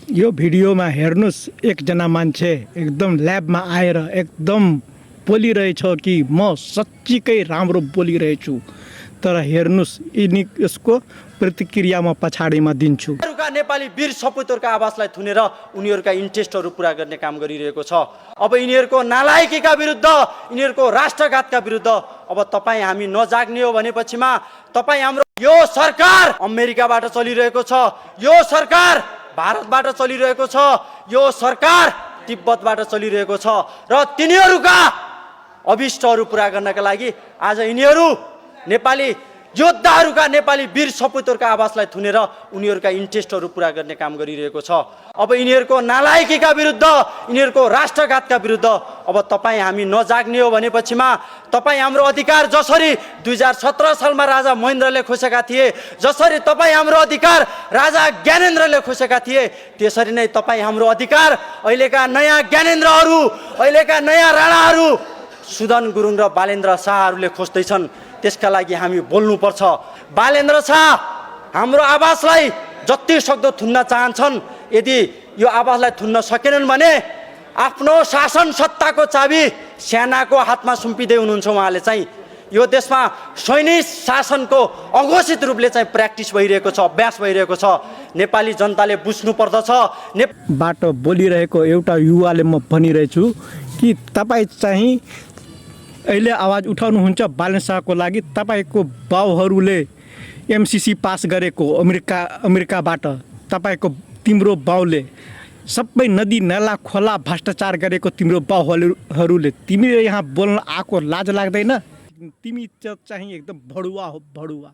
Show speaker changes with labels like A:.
A: यो भिडियोमा हेर्नुस् एकजना मान्छे एकदम ल्याबमा आएर एकदम बोलिरहेछ कि म सच्चीकै राम्रो बोलिरहेछु। तर हेर्नुस् यसको प्रतिक्रिया म पछाडिमा दिन्छु।
B: नेपाली वीर सपुतहरूका आवाजलाई थुनेर उनीहरूका इन्ट्रेस्टहरू पूरा गर्ने काम गरिरहेको छ। अब यिनीहरूको नालायकीका विरुद्ध, यिनीहरूको राष्ट्रघातका विरुद्ध अब तपाईँ हामी नजाग्ने हो भनेपछिमा तपाईँ हाम्रो यो सरकार अमेरिकाबाट चलिरहेको छ, यो सरकार भारतबाट चलिरहेको छ, यो सरकार तिब्बतबाट चलिरहेको छ र तिनीहरूका अभिष्टहरू पूरा गर्नका लागि आज यिनीहरू नेपाली योद्धाहरूका, नेपाली वीर सपुतहरूका आवाजलाई थुनेर उनीहरूका इन्ट्रेस्टहरू पूरा गर्ने काम गरिरहेको छ। अब यिनीहरूको नालायकीका विरुद्ध, यिनीहरूको राष्ट्रघातका विरुद्ध अब तपाईँ हामी नजाग्ने हो भनेपछिमा तपाईँ हाम्रो अधिकार जसरी 2017 सालमा राजा महेन्द्रले खोसेका थिए, जसरी तपाईँ हाम्रो अधिकार राजा ज्ञानेन्द्रले खोसेका थिए, त्यसरी नै तपाईँ हाम्रो अधिकार अहिलेका नयाँ ज्ञानेन्द्रहरू, अहिलेका नयाँ राणाहरू सुदन गुरुङ र बालेन्द्र शाहहरूले खोज्दैछन्। त्यसका लागि हामी बोल्नुपर्छ। बालेन्द्र शाह हाम्रो आवाजलाई जति सक्दो थुन्न चाहन्छन्। यदि यो आवाजलाई थुन्न सकेनन् भने आफ्नो शासन सत्ताको चाबी सेनाको हातमा सुम्पिँदै हुनुहुन्छ। उहाँले चाहिँ यो देशमा सैनिक शासनको अघोषित रूपले चाहिँ प्र्याक्टिस भइरहेको छ, अभ्यास भइरहेको छ। नेपाली जनताले बुझ्नु पर्दछ।
A: बाटो बोलिरहेको एउटा युवाले म भनिरहेछु कि तपाईँ चाहिँ अहिले आवाज उठाउनुहुन्छ बालेन्द्र शाहको लागि। तपाईँको बाउहरूले एमसीसी पास गरेको अमेरिकाबाट, तपाईँको तिम्रो बाउले सबै नदी नाला खोला भ्रष्टाचार गरेको तिम्रो बाउहरूले तिमीले यहाँ बोल्न आएको लाज लाग्दैन? तिमी चाहिँ एकदम भडुवा हो, भडुवा।